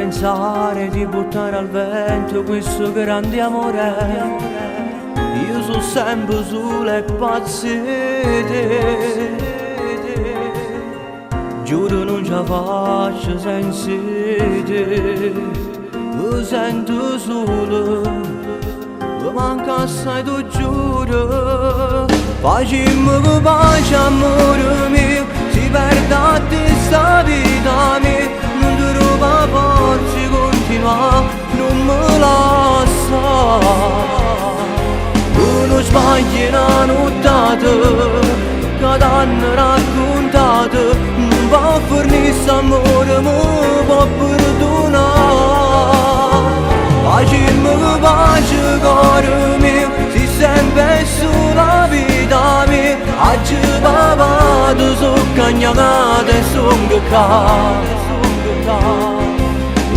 pensare di buttare al vento questo grande amore. Io sono sempre sulle pazzite, giuro non ce la faccio senza te. Mi sento solo, mi manca assai, tu giuro. Facciamo che pace, amore mio, si perde a te sta vita mia. Non ti ruba forza, continua, non me lascia. Uno sbagli una nottata, che t'hanno raccontato, non va fornire amore, mi può perdonare. Facciamo che pace, cuore mio, si sempre sulla vita mia. Oggi papà tu sono cagnata e sono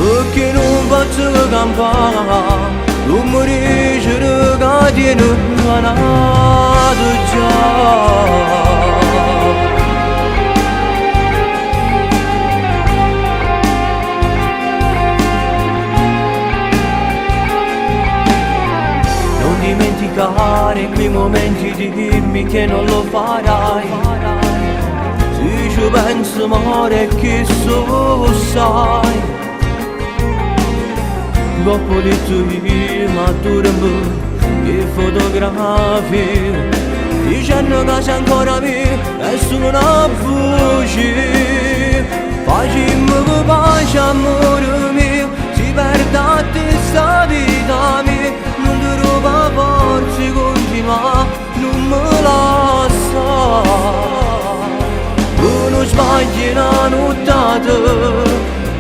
perché non posso campare, non mi dice che tieni guanato già. Non dimenticare quei momenti, dimmi che non lo farai. Se ci penso amore che so sai. Dopo detto io ma durmo che fotografie, dicendo che sei ancora mia e sono una voce. Facciamo che pace, amore mio, si perde a te sta vita mia. Non ti ruba forza, continua, non me lascia. Uno sbagli una nottata,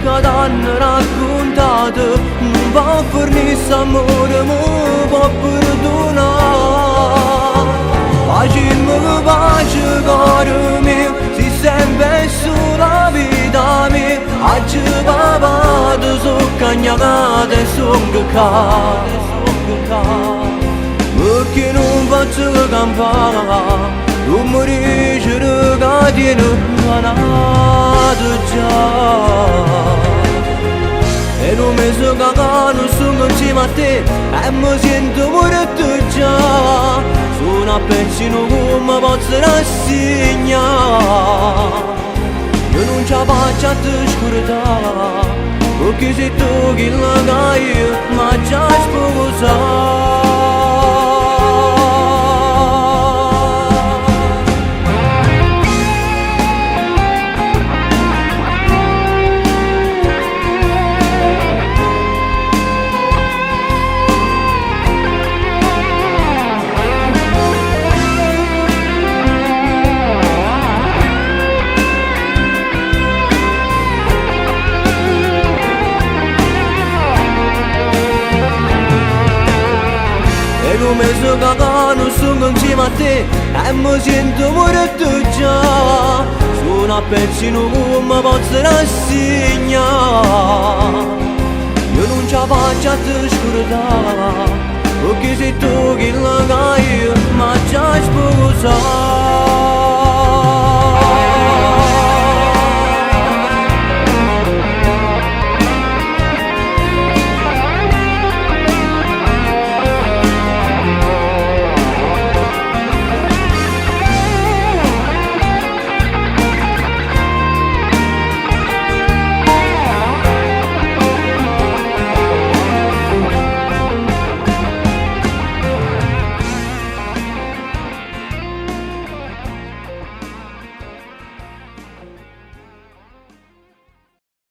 che t'hanno raccontato, non va fornire amore, mi può perdonare. Facciamo che pace, cuore mio, si sempre sulla vita mia. Oggi papà tu sono cagnata e sono perché non posso campare, non mi dice che tieni guanato già. E non mi so che non sono insieme a te e mi sento morto già. Sono a pezzino come posso rassegnare. Io non ce la faccio a te scordare, perché sei tu che la io ma già sposato. Come so che non sono insieme a te e mi sento morto già. Sono a pezzino come posso rassegnare. Io non ce la faccio a te scordare, perché sei tu che la io ma già sposato.